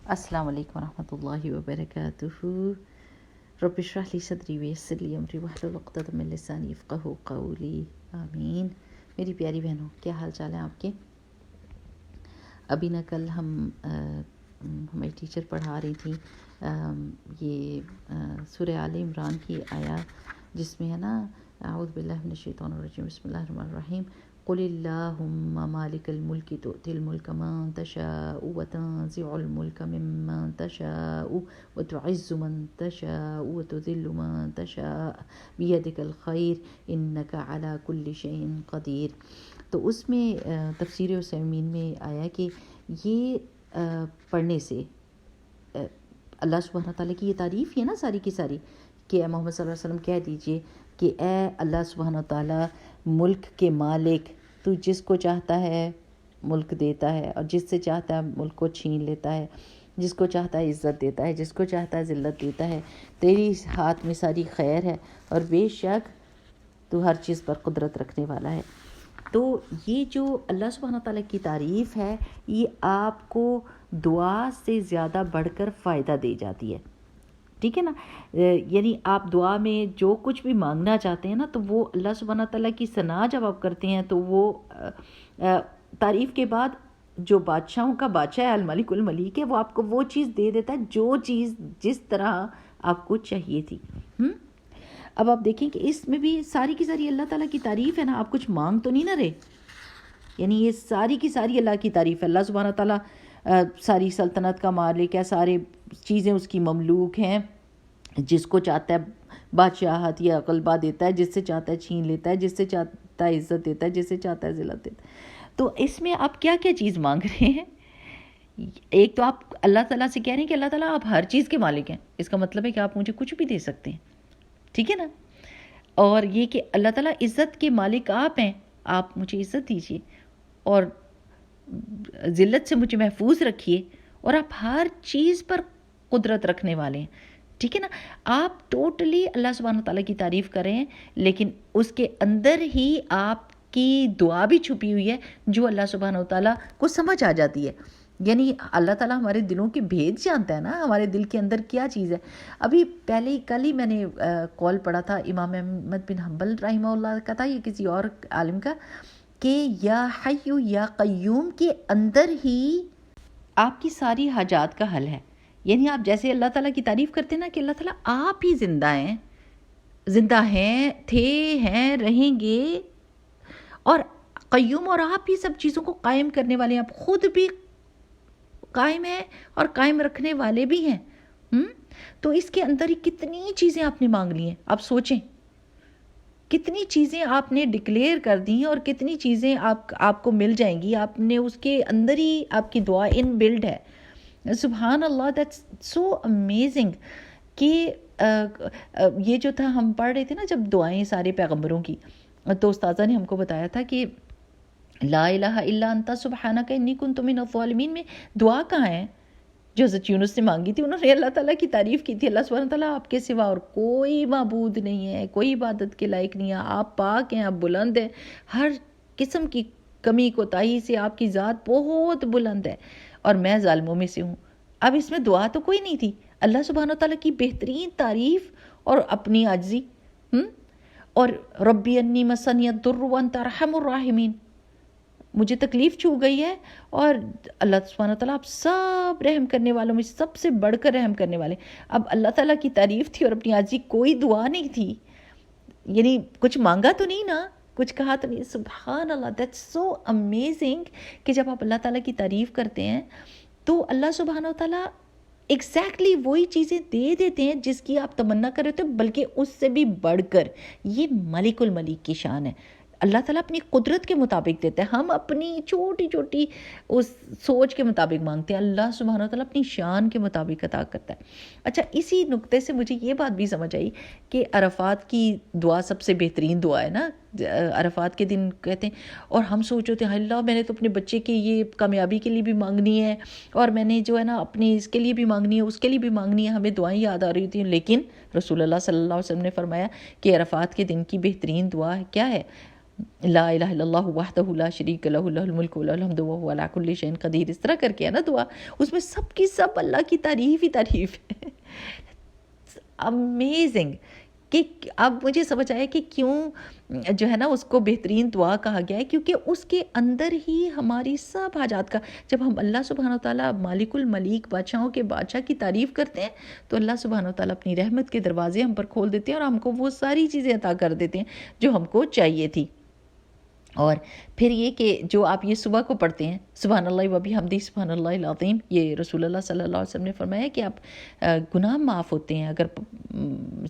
السلام علیکم ورحمۃ اللہ وبرکاتہ۔ رب اشرح لی صدری ویسر لی امری واحلل عقدۃ من لسانی یفقہوا قولی، آمین۔ میری پیاری بہنوں، کیا حال چال ہے آپ کے؟ ابھی نہ کل ہماری ٹیچر پڑھا رہی تھی یہ سورہ آل عمران کی آیا جس میں ہے نا، اعوذ باللہ من الشیطان الرجیم، بسم اللہ الرحمن الرحیم، قل اللہم مالک الملک تؤتی الملک من تشاء وتنزع الملک ممن تشاء وتعز من تشاء وتذل من تشاء بیدک الخیر انک علی کل شیء قدیر۔ تو اس میں تفسیر عثیمین میں آیا کہ یہ پڑھنے سے اللہ سبحانہ تعالیٰ کی یہ تعریف ہے نا ساری کی ساری، کہ اے محمد صلی اللہ علیہ وسلم کہہ دیجئے کہ اے اللہ سبحانہ تعالیٰ ملک کے مالک، تو جس کو چاہتا ہے ملک دیتا ہے اور جس سے چاہتا ہے ملک کو چھین لیتا ہے، جس کو چاہتا ہے عزت دیتا ہے، جس کو چاہتا ہے ذلت دیتا ہے، تیری ہاتھ میں ساری خیر ہے اور بے شک تو ہر چیز پر قدرت رکھنے والا ہے۔ تو یہ جو اللہ سبحانہ تعالیٰ کی تعریف ہے، یہ آپ کو دعا سے زیادہ بڑھ کر فائدہ دے جاتی ہے، ٹھیک ہے نا؟ یعنی آپ دعا میں جو کچھ بھی مانگنا چاہتے ہیں نا، تو وہ اللہ سبحانہ تعالیٰ کی ثنا جب آپ کرتے ہیں تو وہ تعریف کے بعد جو بادشاہوں کا بادشاہ ہے، الملک الملیک ہے، وہ آپ کو وہ چیز دے دیتا ہے جو چیز جس طرح آپ کو چاہیے تھی۔ اب آپ دیکھیں کہ اس میں بھی ساری کی ساری اللہ تعالیٰ کی تعریف ہے نا، آپ کچھ مانگ تو نہیں نہ رہے، یعنی یہ ساری کی ساری اللہ کی تعریف ہے۔ اللہ سبحانہ تعالیٰ ساری سلطنت کا مالک ہے، سارے چیزیں اس کی مملوک ہیں، جس کو چاہتا ہے بادشاہت یا غلبہ دیتا ہے، جس سے چاہتا ہے چھین لیتا ہے، جس سے چاہتا ہے عزت دیتا ہے، جس سے چاہتا ہے ذلت دیتا ہے۔ تو اس میں آپ کیا کیا چیز مانگ رہے ہیں؟ ایک تو آپ اللہ تعالیٰ سے کہہ رہے ہیں کہ اللہ تعالیٰ آپ ہر چیز کے مالک ہیں، اس کا مطلب ہے کہ آپ مجھے کچھ بھی دے سکتے ہیں، ٹھیک ہے نا؟ اور یہ کہ اللہ تعالیٰ عزت کے مالک آپ ہیں، آپ مجھے عزت دیجیے اور ذلت سے مجھے محفوظ رکھیے، اور آپ ہر چیز پر قدرت رکھنے والے ہیں، ٹھیک ہے نا؟ آپ ٹوٹلی اللہ سبحانہ تعالیٰ کی تعریف کر رہے ہیں، لیکن اس کے اندر ہی آپ کی دعا بھی چھپی ہوئی ہے جو اللہ سبحانہ تعالیٰ کو سمجھ آ جاتی ہے۔ یعنی اللہ تعالیٰ ہمارے دلوں کے بھید جانتا ہے نا، ہمارے دل کے اندر کیا چیز ہے۔ ابھی کل ہی میں نے کال پڑھا تھا امام احمد بن حنبل رحمہ اللہ کا تھا، یہ کسی اور عالم کا، کہ یا حیو یا قیوم کے اندر ہی آپ کی ساری حاجات کا حل ہے۔ یعنی آپ جیسے اللہ تعالیٰ کی تعریف کرتے ہیں نا کہ اللہ تعالیٰ آپ ہی زندہ ہیں، تھے، ہیں، رہیں گے، اور قیوم، اور آپ ہی سب چیزوں کو قائم کرنے والے ہیں، آپ خود بھی قائم ہیں اور قائم رکھنے والے بھی ہیں۔ تو اس کے اندر ہی کتنی چیزیں آپ نے مانگ لی ہیں، آپ سوچیں کتنی چیزیں آپ نے ڈکلیئر کر دی ہیں اور کتنی چیزیں آپ کو مل جائیں گی۔ آپ نے اس کے اندر ہی آپ کی دعا ان بلڈ ہے۔ سبحان اللہ، دیٹس سو امیزنگ کہ یہ جو تھا ہم پڑھ رہے تھے نا جب دعائیں سارے پیغمبروں کی، تو استاذہ نے ہم کو بتایا تھا کہ لا الہ الا انت سبحانک انی کنت من الظالمین میں دعا کہاں ہے جو حضرت یونس نے مانگی تھی؟ انہوں نے اللہ تعالیٰ کی تعریف کی تھی، اللہ سبحانہ تعالیٰ آپ کے سوا اور کوئی معبود نہیں ہے، کوئی عبادت کے لائق نہیں ہے، آپ پاک ہیں، آپ بلند ہیں، ہر قسم کی کمی کوتاہی سے آپ کی ذات بہت بلند ہے اور میں ظالموں میں سے ہوں۔ اب اس میں دعا تو کوئی نہیں تھی، اللہ سبحانہ تعالیٰ کی بہترین تعریف اور اپنی عاجزی، اور ربی انی مسنی الضر وانت ارحم الراحمین، مجھے تکلیف چھو گئی ہے اور اللہ سبحانہ تعالیٰ آپ سب رحم کرنے والوں میں سب سے بڑھ کر رحم کرنے والے۔ اب اللہ تعالیٰ کی تعریف تھی اور اپنی عاجزی، کوئی دعا نہیں تھی، یعنی کچھ مانگا تو نہیں نا، کچھ کہا تو نہیں۔ سبحان اللہ، دیٹس سو امیزنگ کہ جب آپ اللہ تعالیٰ کی تعریف کرتے ہیں تو اللہ سبحانہ تعالیٰ ایگزیکٹلی وہی چیزیں دے دیتے ہیں جس کی آپ تمنا کر رہے تھے، بلکہ اس سے بھی بڑھ کر۔ یہ ملک الملک کی شان ہے، اللہ تعالیٰ اپنی قدرت کے مطابق دیتا ہے، ہم اپنی چھوٹی چھوٹی اس سوچ کے مطابق مانگتے ہیں، اللہ سبحانہ وتعالیٰ اپنی شان کے مطابق عطا کرتا ہے۔ اچھا، اسی نقطے سے مجھے یہ بات بھی سمجھ آئی کہ عرفات کی دعا سب سے بہترین دعا ہے نا۔ عرفات کے دن کہتے ہیں، اور ہم سوچ رہے تھے اللہ میں نے تو اپنے بچے کی یہ کامیابی کے لیے بھی مانگنی ہے، اور میں نے جو ہے نا اپنے اس کے لیے بھی مانگنی ہے، اس کے لیے بھی مانگنی ہے، ہمیں دعائیں یاد آ رہی تھیں، لیکن رسول اللہ صلی اللہ علیہ وسلم نے فرمایا کہ عرفات کے دن کی بہترین دعا کیا ہے؟ لا الہ الا اللہ وحدہ لا شریک لہ لہ الملک ولہ الحمد وہو علی کل شیء قدیر، اس طرح کر کے ہے نا دعا، اس میں سب کی سب اللہ کی تعریف ہی تعریف ہے. امیزنگ. کہ اب مجھے سمجھ آیا کہ کیوں جو ہے نا اس کو بہترین دعا کہا گیا ہے، کیونکہ اس کے اندر ہی ہماری سب حاجات کا، جب ہم اللہ سبحانہ وتعالیٰ مالک الملیک بادشاہوں کے بادشاہ کی تعریف کرتے ہیں تو اللہ سبحانہ وتعالیٰ اپنی رحمت کے دروازے ہم پر کھول دیتے ہیں اور ہم کو وہ ساری چیزیں عطا کر دیتے ہیں جو ہم کو چاہیے تھی. اور پھر یہ کہ جو آپ یہ صبح کو پڑھتے ہیں سبحان اللہ و بحمدہ سبحان اللہ العظیم، یہ رسول اللہ صلی اللہ علیہ وسلم نے فرمایا کہ آپ گناہ معاف ہوتے ہیں اگر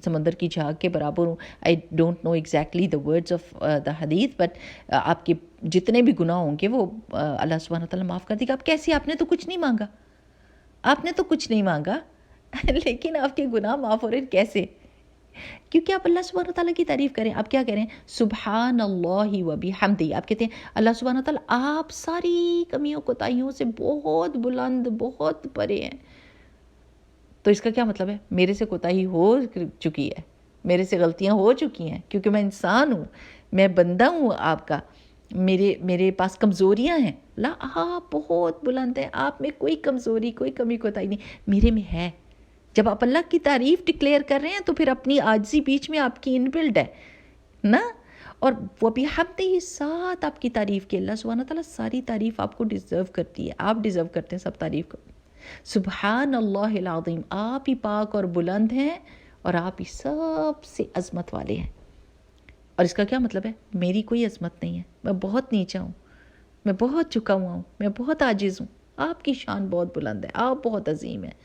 سمندر کی جھاگ کے برابر ہوں. I don't know exactly the words of the حدیث، بٹ آپ کے جتنے بھی گناہ ہوں گے وہ اللہ سبحانہ تعالیٰ معاف کر دے گا. آپ کیسے؟ آپ نے تو کچھ نہیں مانگا، آپ نے تو کچھ نہیں مانگا لیکن آپ کے گناہ معاف ہو رہے ہیں. کیسے؟ کیونکہ آپ اللہ سبحانہ تعالیٰ کی تعریف کریں. آپ کیا کریں؟ سبحان اللہ و بحمدہ. آپ کہتے ہیں اللہ سبحانہ تعالیٰ آپ ساری کمیوں کوتاہیوں سے بہت بلند، بہت پرے ہیں. تو اس کا کیا مطلب ہے؟ میرے سے کوتاہی ہو چکی ہے، میرے سے غلطیاں ہو چکی ہیں، کیونکہ میں انسان ہوں، میں بندہ ہوں آپ کا، میرے پاس کمزوریاں ہیں. اللہ آپ بہت بلند ہیں، آپ میں کوئی کمزوری، کوئی کمی کوتاہی نہیں، میرے میں ہے. جب آپ اللہ کی تعریف ڈکلیئر کر رہے ہیں تو پھر اپنی عاجزی بیچ میں آپ کی انبلڈ ہے نا. اور وہ بھی ہم ہی ساتھ آپ کی تعریف کی. اللہ سبحانہ تعالیٰ ساری تعریف آپ کو ڈیزرو کرتی ہے، آپ ڈیزرو کرتے ہیں سب تعریف کو. سبحان اللہ العظیم، آپ ہی پاک اور بلند ہیں اور آپ ہی سب سے عظمت والے ہیں. اور اس کا کیا مطلب ہے؟ میری کوئی عظمت نہیں ہے، میں بہت نیچا ہوں، میں بہت جھکا ہوا ہوں، میں بہت عاجز ہوں. آپ کی شان بہت بلند ہے، آپ بہت عظیم ہیں،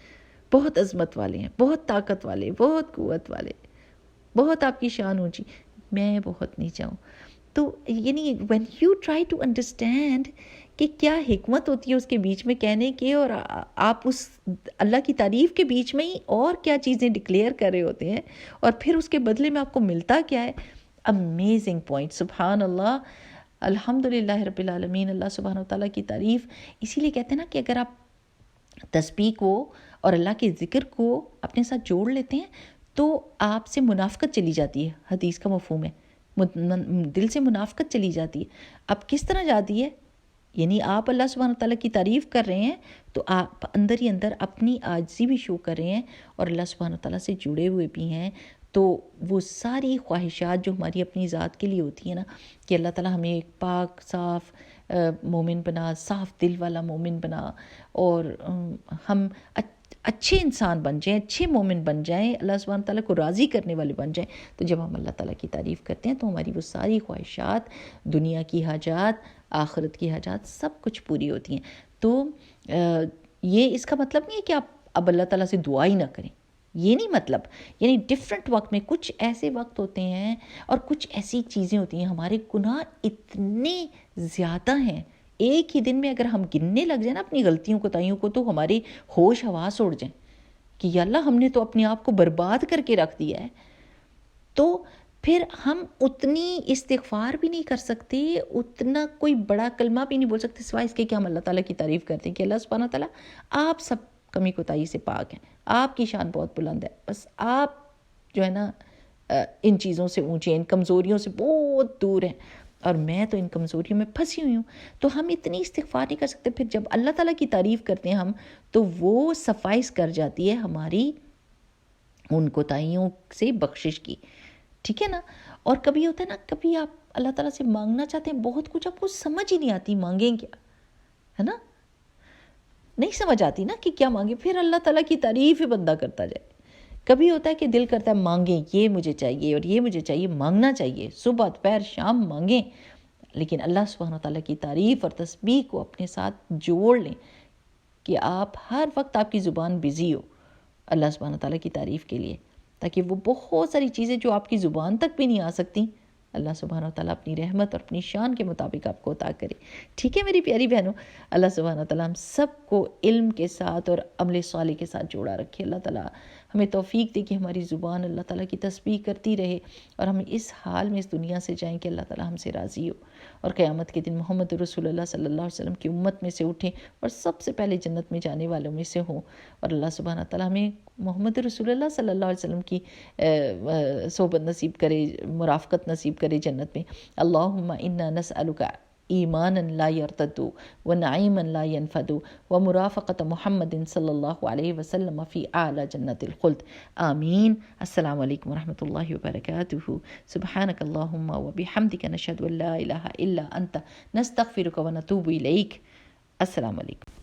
بہت عظمت والے ہیں، بہت طاقت والے، بہت قوت والے، بہت آپ کی شان اونچی، میں بہت نیچا ہوں. تو یعنی when you try to understand کہ کیا حکمت ہوتی ہے اس کے بیچ میں کہنے کے، اور آپ اس اللہ کی تعریف کے بیچ میں ہی اور کیا چیزیں ڈکلیئر کر رہے ہوتے ہیں اور پھر اس کے بدلے میں آپ کو ملتا کیا ہے. Amazing point. سبحان اللہ، الحمدللہ رب العالمین. اللہ سبحانہ وتعالیٰ کی تعریف اسی لیے کہتے ہیں نا کہ اگر آپ تسبیح کو اور اللہ کے ذکر کو اپنے ساتھ جوڑ لیتے ہیں تو آپ سے منافقت چلی جاتی ہے. حدیث کا مفہوم ہے دل سے منافقت چلی جاتی ہے. اب کس طرح جاتی ہے؟ یعنی آپ اللہ سبحانہ تعالیٰ کی تعریف کر رہے ہیں تو آپ اندر ہی اندر اپنی عاجزی بھی شو کر رہے ہیں اور اللہ سبحانہ تعالیٰ سے جڑے ہوئے بھی ہیں. تو وہ ساری خواہشات جو ہماری اپنی ذات کے لیے ہوتی ہیں نا کہ اللہ تعالیٰ ہمیں ایک پاک صاف مومن بنا، صاف دل والا مومن بنا، اور ہم اچھے انسان بن جائیں، اچھے مومن بن جائیں، اللہ سبحانہ تعالیٰ کو راضی کرنے والے بن جائیں. تو جب ہم اللہ تعالیٰ کی تعریف کرتے ہیں تو ہماری وہ ساری خواہشات، دنیا کی حاجات، آخرت کی حاجات، سب کچھ پوری ہوتی ہیں. تو یہ اس کا مطلب نہیں ہے کہ آپ اب اللہ تعالیٰ سے دعا ہی نہ کریں، یہ نہیں مطلب. یعنی ڈیفرنٹ وقت میں کچھ ایسے وقت ہوتے ہیں اور کچھ ایسی چیزیں ہوتی ہیں، ہمارے گناہ اتنے زیادہ ہیں، ایک ہی دن میں اگر ہم گننے لگ جائیں نا اپنی غلطیوں کوتاہیوں کو تو ہمارے ہوش حواس اڑ جائیں کہ یا اللہ ہم نے تو اپنے آپ کو برباد کر کے رکھ دیا ہے. تو پھر ہم اتنی استغفار بھی نہیں کر سکتے، اتنا کوئی بڑا کلمہ بھی نہیں بول سکتے سوائے اس کے کہ ہم اللہ تعالیٰ کی تعریف کرتے ہیں کہ اللہ سبحانہ تعالیٰ آپ سب کمی کوتاہی سے پاک ہیں، آپ کی شان بہت بلند ہے، بس آپ جو ہے نا ان چیزوں سے اونچے ہیں، ان کمزوریوں سے بہت دور ہیں اور میں تو ان کمزوریوں میں پھنسی ہوئی ہوں. تو ہم اتنی استغفار نہیں کر سکتے. پھر جب اللہ تعالیٰ کی تعریف کرتے ہیں ہم تو وہ سفائس کر جاتی ہے ہماری ان کوتاہیوں سے بخشش کی. ٹھیک ہے نا. اور کبھی ہوتا ہے نا، کبھی آپ اللہ تعالیٰ سے مانگنا چاہتے ہیں بہت کچھ، آپ کو سمجھ ہی نہیں آتی مانگیں کیا، ہے نا، نہیں سمجھ آتی نا کہ کیا مانگیں، پھر اللہ تعالیٰ کی تعریف ہی بندہ کرتا جائے. کبھی ہوتا ہے کہ دل کرتا ہے مانگیں، یہ مجھے چاہیے اور یہ مجھے چاہیے، مانگنا چاہیے، صبح دوپہر شام مانگیں، لیکن اللہ سبحانہ تعالیٰ کی تعریف اور تسبیح کو اپنے ساتھ جوڑ لیں کہ آپ ہر وقت آپ کی زبان بزی ہو اللہ سبحانہ تعالیٰ کی تعریف کے لیے، تاکہ وہ بہت ساری چیزیں جو آپ کی زبان تک بھی نہیں آ سکتی اللہ سبحانہ تعالیٰ اپنی رحمت اور اپنی شان کے مطابق آپ کو عطا کرے. ٹھیک ہے میری پیاری بہنوں، اللہ سبحانہ تعالیٰ ہم سب کو علم کے ساتھ اور عمل صالح کے ساتھ جوڑا رکھے. اللہ تعالیٰ ہمیں توفیق دے کہ ہماری زبان اللہ تعالیٰ کی تسبیح کرتی رہے اور ہم اس حال میں اس دنیا سے جائیں کہ اللہ تعالیٰ ہم سے راضی ہو اور قیامت کے دن محمد رسول اللہ صلی اللہ علیہ وسلم کی امت میں سے اٹھیں اور سب سے پہلے جنت میں جانے والوں میں سے ہوں، اور اللہ سبحانہ تعالیٰ ہمیں محمد رسول اللہ صلی اللہ علیہ وسلم کی صحبت نصیب کرے، مرافقت نصیب کرے جنت میں۔ اللہم انا نسألک ایمانا لا یرتد ونعیما لا ینفد ومرافقت محمد صلی اللہ علیہ وسلم فی اعلی جنت الخلد، آمین۔ السلام علیکم ورحمۃ اللہ وبرکاتہ۔ سبحانک اللہم وبحمدک نشہد ان لا الہ الا انت نستغفرک ونتوب الیک۔ السلام علیکم۔